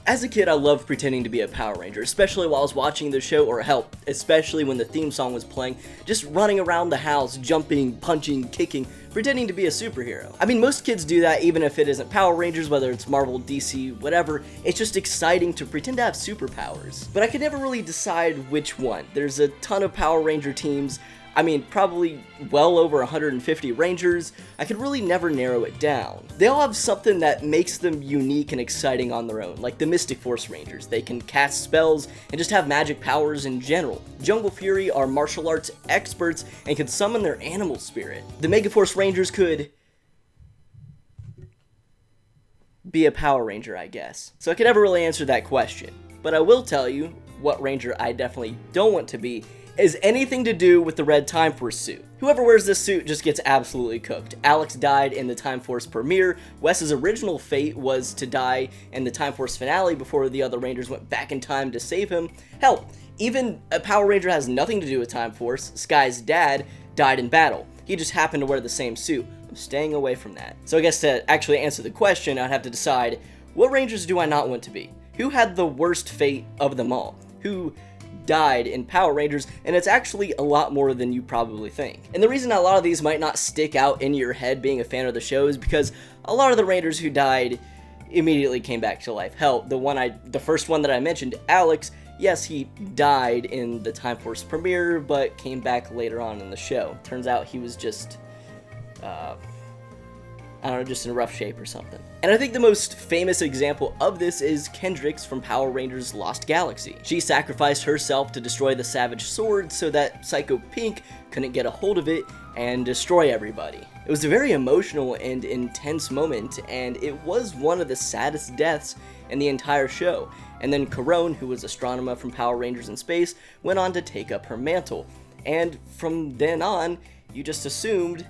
As a kid, I loved pretending to be a Power Ranger, especially while I was watching the show, or hell, especially when the theme song was playing, just running around the house, jumping, punching, kicking, pretending to be a superhero. I mean, most kids do that even if it isn't Power Rangers, whether it's Marvel, DC, whatever. It's just exciting to pretend to have superpowers. But I could never really decide which one. There's a ton of Power Ranger teams. I mean, probably well over 150 Rangers. I could really never narrow it down. They all have something that makes them unique and exciting on their own, like the Mystic Force Rangers. They can cast spells and just have magic powers in general. Jungle Fury are martial arts experts and can summon their animal spirit. The Megaforce Rangers could be a Power Ranger, I guess. So I could never really answer that question. But I will tell you what Ranger I definitely don't want to be is anything to do with the red Time Force suit. Whoever wears this suit just gets absolutely cooked. Alex died in the Time Force premiere. Wes's original fate was to die in the Time Force finale before the other Rangers went back in time to save him. Hell, even a Power Ranger has nothing to do with Time Force. Sky's dad died in battle. He just happened to wear the same suit. I'm staying away from that. So I guess to actually answer the question, I'd have to decide, what Rangers do I not want to be? Who had the worst fate of them all? Who died in Power Rangers? And it's actually a lot more than you probably think. And the reason a lot of these might not stick out in your head being a fan of the show is because a lot of the Rangers who died immediately came back to life. Hell, the first one that I mentioned, Alex, yes, he died in the Time Force premiere, but came back later on in the show. Turns out he was just, I don't know, just in rough shape or something. And I think the most famous example of this is Kendrix from Power Rangers Lost Galaxy. She sacrificed herself to destroy the Savage Sword so that Psycho Pink couldn't get a hold of it and destroy everybody. It was a very emotional and intense moment, and it was one of the saddest deaths in the entire show. And then Karone, who was Astronema from Power Rangers in Space, went on to take up her mantle. And from then on, you just assumed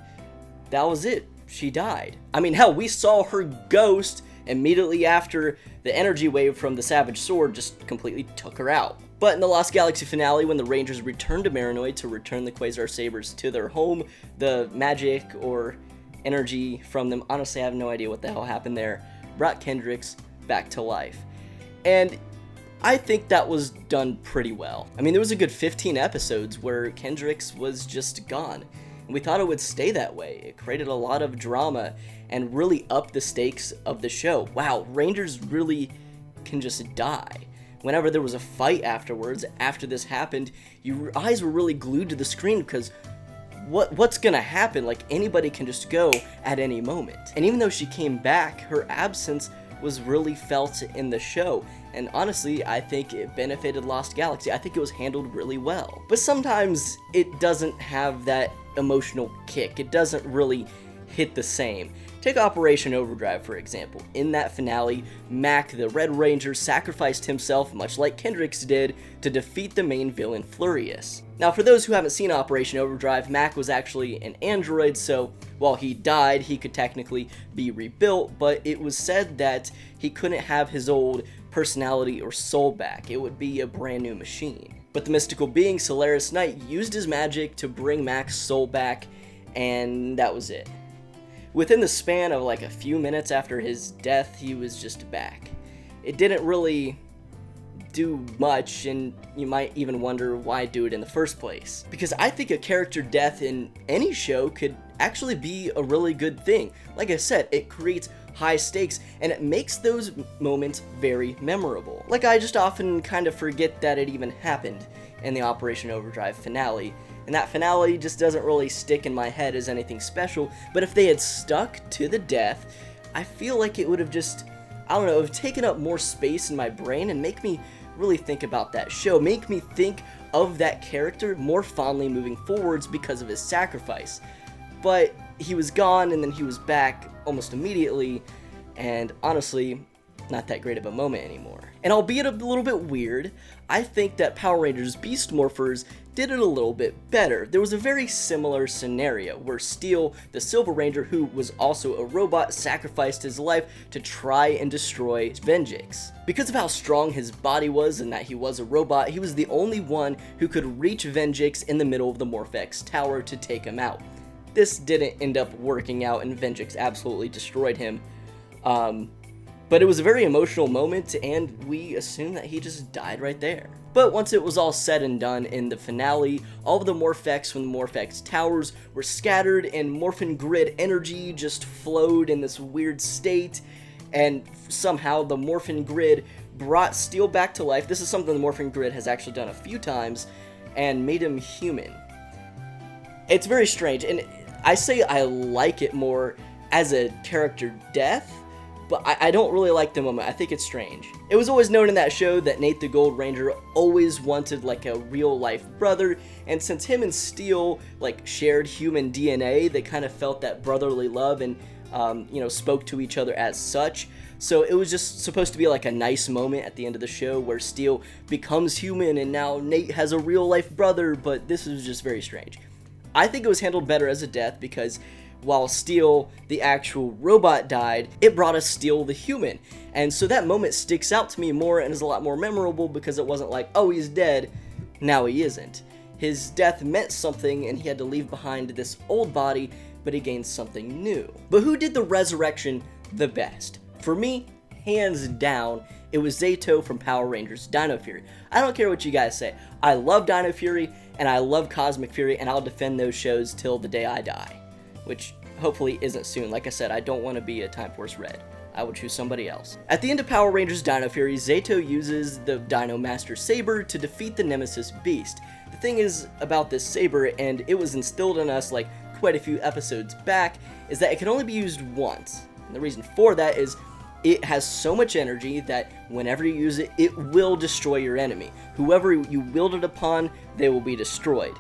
that was it. She died. I mean, hell, we saw her ghost immediately after the energy wave from the Savage Sword just completely took her out. But in the Lost Galaxy finale, when the Rangers returned to Marinoid to return the Quasar Sabers to their home, the magic or energy from them, honestly, I have no idea what the hell happened there, brought Kendrix back to life. And I think that was done pretty well. I mean, there was a good 15 episodes where Kendrix was just gone. We thought it would stay that way. It created a lot of drama and really upped the stakes of the show. Wow, Rangers really can just die. Whenever there was a fight afterwards, after this happened, your eyes were really glued to the screen because what's gonna happen? Like, anybody can just go at any moment. And even though she came back, her absence was really felt in the show. And honestly, I think it benefited Lost Galaxy. I think it was handled really well. But sometimes it doesn't have that emotional kick. It doesn't really hit the same. Take Operation Overdrive, for example. In that finale, Mac, the Red Ranger, sacrificed himself, much like Kendrix did, to defeat the main villain, Furious. Now, for those who haven't seen Operation Overdrive, Mac was actually an android, so while he died, he could technically be rebuilt, but it was said that he couldn't have his old personality or soul back. It would be a brand new machine. But the mystical being, Solaris Knight, used his magic to bring Mac's soul back, and that was it. Within the span of like a few minutes after his death, he was just back. It didn't really do much, and you might even wonder why do it in the first place. Because I think a character death in any show could actually be a really good thing. Like I said, it creates high stakes, and it makes those moments very memorable. Like, I just often kind of forget that it even happened in the Operation Overdrive finale, and that finale just doesn't really stick in my head as anything special. But if they had stuck to the death, I feel like it would have just, I don't know, have taken up more space in my brain and make me really think about that show, make me think of that character more fondly moving forwards because of his sacrifice. But he was gone, and then he was back almost immediately, and honestly, not that great of a moment anymore. And albeit a little bit weird, I think that Power Rangers Beast Morphers did it a little bit better. There was a very similar scenario where Steel, the Silver Ranger, who was also a robot, sacrificed his life to try and destroy Venjix. Because of how strong his body was and that he was a robot, he was the only one who could reach Venjix in the middle of the Morphex Tower to take him out. This didn't end up working out, and Venjix absolutely destroyed him. But it was a very emotional moment, and we assumed that he just died right there. But once it was all said and done in the finale, all of the Morph-X from the Morph-X towers were scattered, and Morphin Grid energy just flowed in this weird state, and somehow the Morphin Grid brought Steel back to life. This is something the Morphin Grid has actually done a few times, and made him human. It's very strange, and I say I like it more as a character death, but I don't really like the moment. I think it's strange. It was always known in that show that Nate the Gold Ranger always wanted like a real life brother, and since him and Steel like shared human DNA, they kind of felt that brotherly love and spoke to each other as such. So it was just supposed to be like a nice moment at the end of the show where Steel becomes human and now Nate has a real life brother, but this is just very strange. I think it was handled better as a death because while Steel, the actual robot, died, it brought us Steel the human. And so that moment sticks out to me more and is a lot more memorable because it wasn't like, oh, he's dead, now he isn't. His death meant something and he had to leave behind this old body, but he gained something new. But who did the resurrection the best? For me, hands down, it was Zayto from Power Rangers Dino Fury. I don't care what you guys say. I love Dino Fury and I love Cosmic Fury, and I'll defend those shows till the day I die. Which hopefully isn't soon. Like I said, I don't want to be a Time Force Red. I would choose somebody else. At the end of Power Rangers Dino Fury, Zayto uses the Dino Master Saber to defeat the Nemesis Beast. The thing is about this saber, and it was instilled in us like quite a few episodes back, is that it can only be used once. And the reason for that is it has so much energy that whenever you use it, it will destroy your enemy. Whoever you wield it upon, they will be destroyed.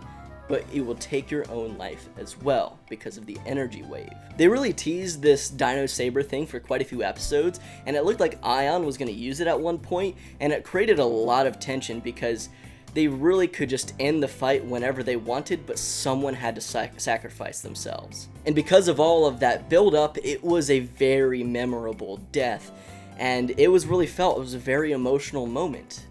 But it will take your own life as well because of the energy wave. They really teased this Dino Saber thing for quite a few episodes, and it looked like Ion was going to use it at one point, and it created a lot of tension because they really could just end the fight whenever they wanted, but someone had to sacrifice themselves. And because of all of that build-up, it was a very memorable death, and it was really felt. It was a very emotional moment.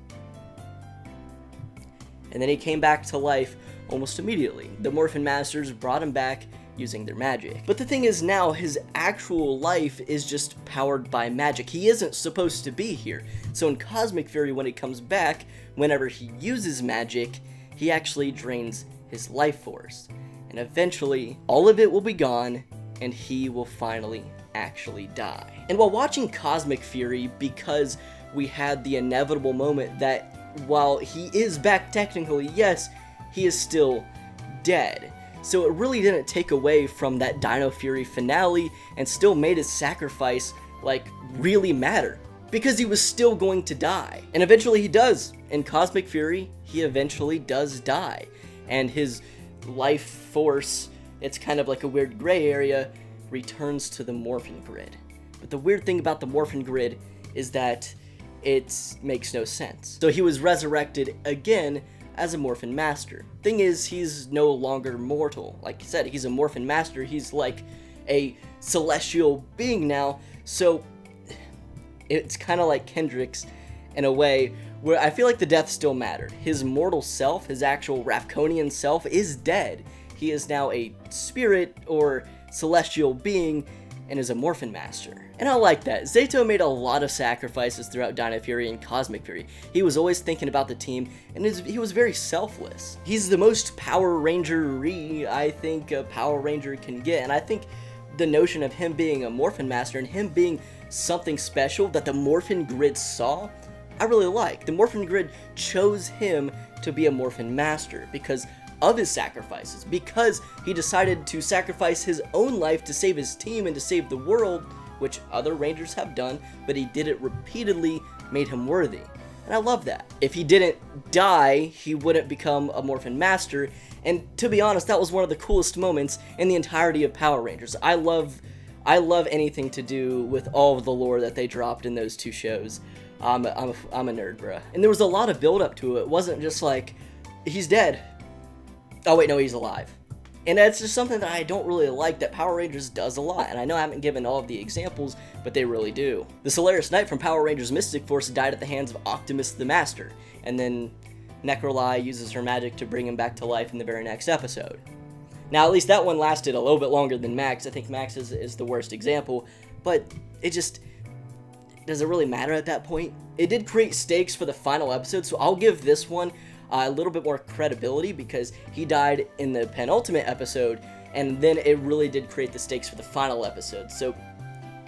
And then he came back to life almost immediately. The Morphin Masters brought him back using their magic. But the thing is now, his actual life is just powered by magic. He isn't supposed to be here. So in Cosmic Fury, when he comes back, whenever he uses magic, he actually drains his life force. And eventually, all of it will be gone, and he will finally actually die. And while watching Cosmic Fury, because we had the inevitable moment that while he is back technically, yes, he is still dead. So it really didn't take away from that Dino Fury finale and still made his sacrifice, like, really matter. Because he was still going to die. And eventually he does. In Cosmic Fury, he eventually does die. And his life force, it's kind of like a weird gray area, returns to the Morphin Grid. But the weird thing about the Morphin Grid is that it makes no sense. So he was resurrected again as a Morphin Master. Thing is, he's no longer mortal. Like I said, he's a Morphin Master. He's like a celestial being now. So it's kind of like Kendrix in a way where I feel like the death still mattered. His mortal self, his actual Ravkonian self, is dead. He is now a spirit or celestial being and is a Morphin Master. And I like that. Zayto made a lot of sacrifices throughout Dino Fury and Cosmic Fury. He was always thinking about the team, and he was very selfless. He's the most Power Ranger-y I think a Power Ranger can get, and I think the notion of him being a Morphin Master and him being something special that the Morphin Grid saw, I really like. The Morphin Grid chose him to be a Morphin Master because of his sacrifices, because he decided to sacrifice his own life to save his team and to save the world, which other Rangers have done, but he did it repeatedly, made him worthy. And I love that. If he didn't die, he wouldn't become a Morphin Master, and to be honest, that was one of the coolest moments in the entirety of Power Rangers. I love anything to do with all of the lore that they dropped in those two shows. I'm a nerd, bruh. And there was a lot of build up to it. It wasn't just like, he's dead. Oh wait, no, he's alive. And that's just something that I don't really like that Power Rangers does a lot, and I know I haven't given all of the examples, but they really do. The Solaris Knight from Power Rangers Mystic Force died at the hands of Optimus the Master, and then Necroli uses her magic to bring him back to life in the very next episode. Now, at least that one lasted a little bit longer than Max. I think Max is the worst example, but does it really matter at that point? It did create stakes for the final episode, so I'll give this one a little bit more credibility because he died in the penultimate episode, and then it really did create the stakes for the final episode. So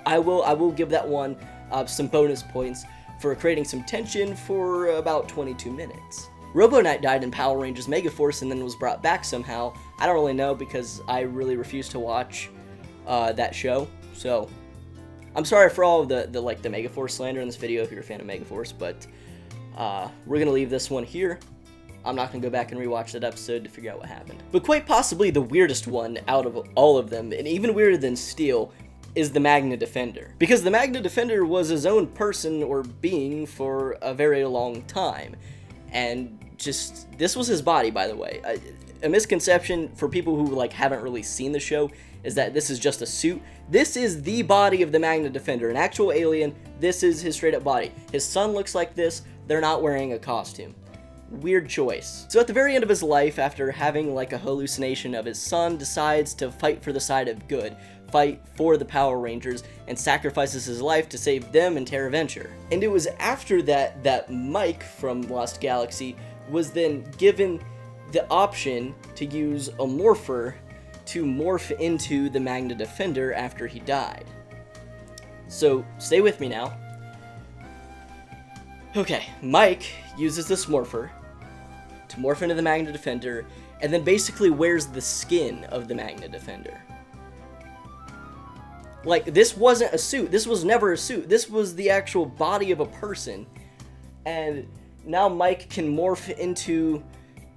I will give that one some bonus points for creating some tension for about 22 minutes. Robo Knight died in Power Rangers Megaforce and then was brought back somehow. I don't really know because I really refuse to watch that show. So I'm sorry for all of the Megaforce slander in this video if you're a fan of Megaforce, but we're gonna leave this one here. I'm not gonna go back and rewatch that episode to figure out what happened. But quite possibly the weirdest one out of all of them, and even weirder than Steel, is the Magna Defender. Because the Magna Defender was his own person or being for a very long time. And just, this was his body, by the way. A misconception for people who haven't really seen the show is that this is just a suit. This is the body of the Magna Defender, an actual alien. This is his straight up body. His son looks like this. They're not wearing a costume. Weird choice. So at the very end of his life, after having a hallucination of his son, decides to fight for the side of good, fight for the Power Rangers, and sacrifices his life to save them and Terra Venture. And it was after that Mike from Lost Galaxy was then given the option to use a morpher to morph into the Magna Defender after he died. So stay with me now. Okay, Mike uses this morpher to morph into the Magna Defender, and then basically wears the skin of the Magna Defender. This wasn't a suit. This was never a suit. This was the actual body of a person. And now Mike can morph into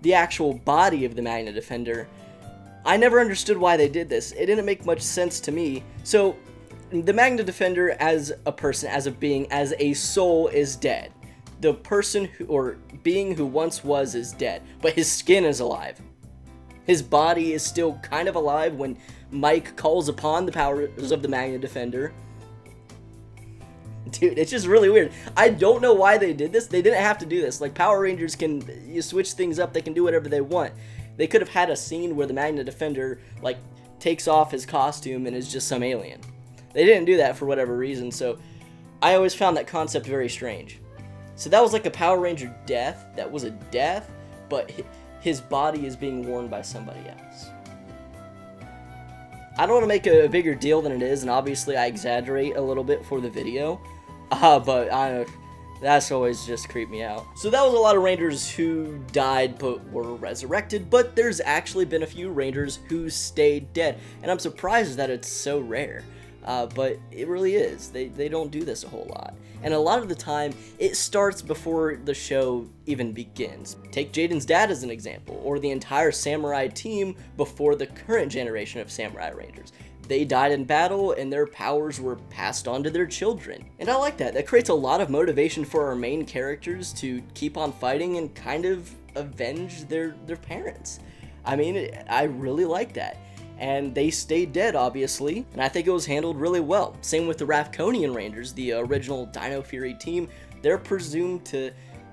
the actual body of the Magna Defender. I never understood why they did this. It didn't make much sense to me. So, the Magna Defender as a person, as a being, as a soul is dead. The person who, or being who once was, is dead, but his skin is alive. His body is still kind of alive when Mike calls upon the powers of the Magna Defender. Dude, it's just really weird. I don't know why they did this. They didn't have to do this. Power Rangers you switch things up, they can do whatever they want. They could have had a scene where the Magna Defender, takes off his costume and is just some alien. They didn't do that for whatever reason, so I always found that concept very strange. So that was a Power Ranger death. That was a death, but his body is being worn by somebody else. I don't want to make a bigger deal than it is, and obviously I exaggerate a little bit for the video, but that's always just creeped me out. So that was a lot of Rangers who died but were resurrected, but there's actually been a few Rangers who stayed dead, and I'm surprised that it's so rare. But it really is. They don't do this a whole lot. And a lot of the time, it starts before the show even begins. Take Jaden's dad as an example, or the entire Samurai team before the current generation of Samurai Rangers. They died in battle, and their powers were passed on to their children. And I like that. That creates a lot of motivation for our main characters to keep on fighting and kind of avenge their parents. I mean, I really like that. And they stayed dead, obviously, and I think it was handled really well. Same with the Ravkonian Rangers, the original Dino Fury team. They're presumed to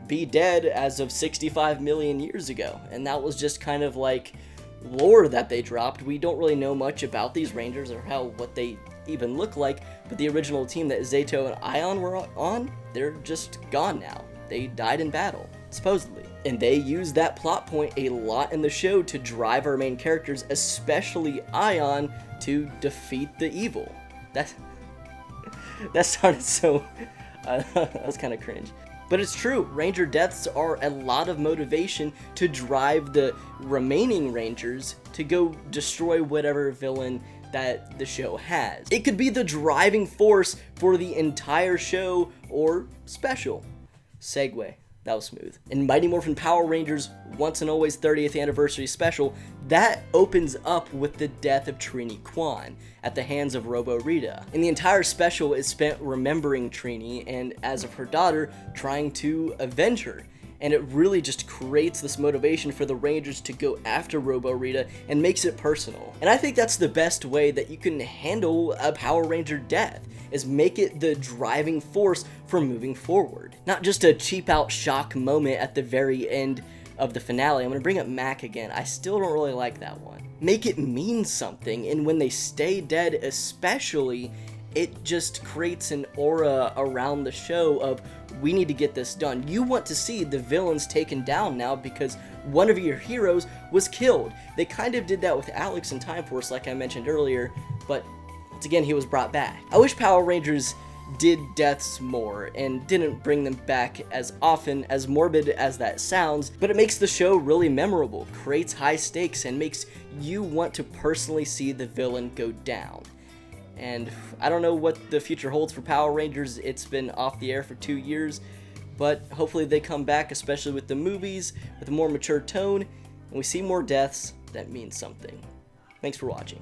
be dead as of 65 million years ago, and that was just kind of lore that they dropped. We don't really know much about these Rangers or what they even look like, but the original team that Zato and Ion were on, they're just gone now. They died in battle, supposedly. And they use that plot point a lot in the show to drive our main characters, especially Ion, to defeat the evil. That sounded so... that was kind of cringe. But it's true, Ranger deaths are a lot of motivation to drive the remaining Rangers to go destroy whatever villain that the show has. It could be the driving force for the entire show or special. Segue. That was smooth. In Mighty Morphin Power Rangers Once and Always 30th Anniversary Special, that opens up with the death of Trini Kwan at the hands of Robo Rita. And the entire special is spent remembering Trini and, as of her daughter, trying to avenge her. And it really just creates this motivation for the Rangers to go after Robo Rita and makes it personal. And I think that's the best way that you can handle a Power Ranger death, is make it the driving force for moving forward. Not just a cheap out shock moment at the very end of the finale. I'm gonna bring up Mac again. I still don't really like that one. Make it mean something, and when they stay dead especially, it just creates an aura around the show of, we need to get this done. You want to see the villains taken down now because one of your heroes was killed. They kind of did that with Alex in Time Force, like I mentioned earlier, but once again, he was brought back. I wish Power Rangers did deaths more and didn't bring them back as often, as morbid as that sounds, but it makes the show really memorable, creates high stakes, and makes you want to personally see the villain go down. And I don't know what the future holds for Power Rangers. It's been off the air for 2 years, but hopefully they come back, especially with the movies, with a more mature tone, and we see more deaths that mean something. Thanks for watching.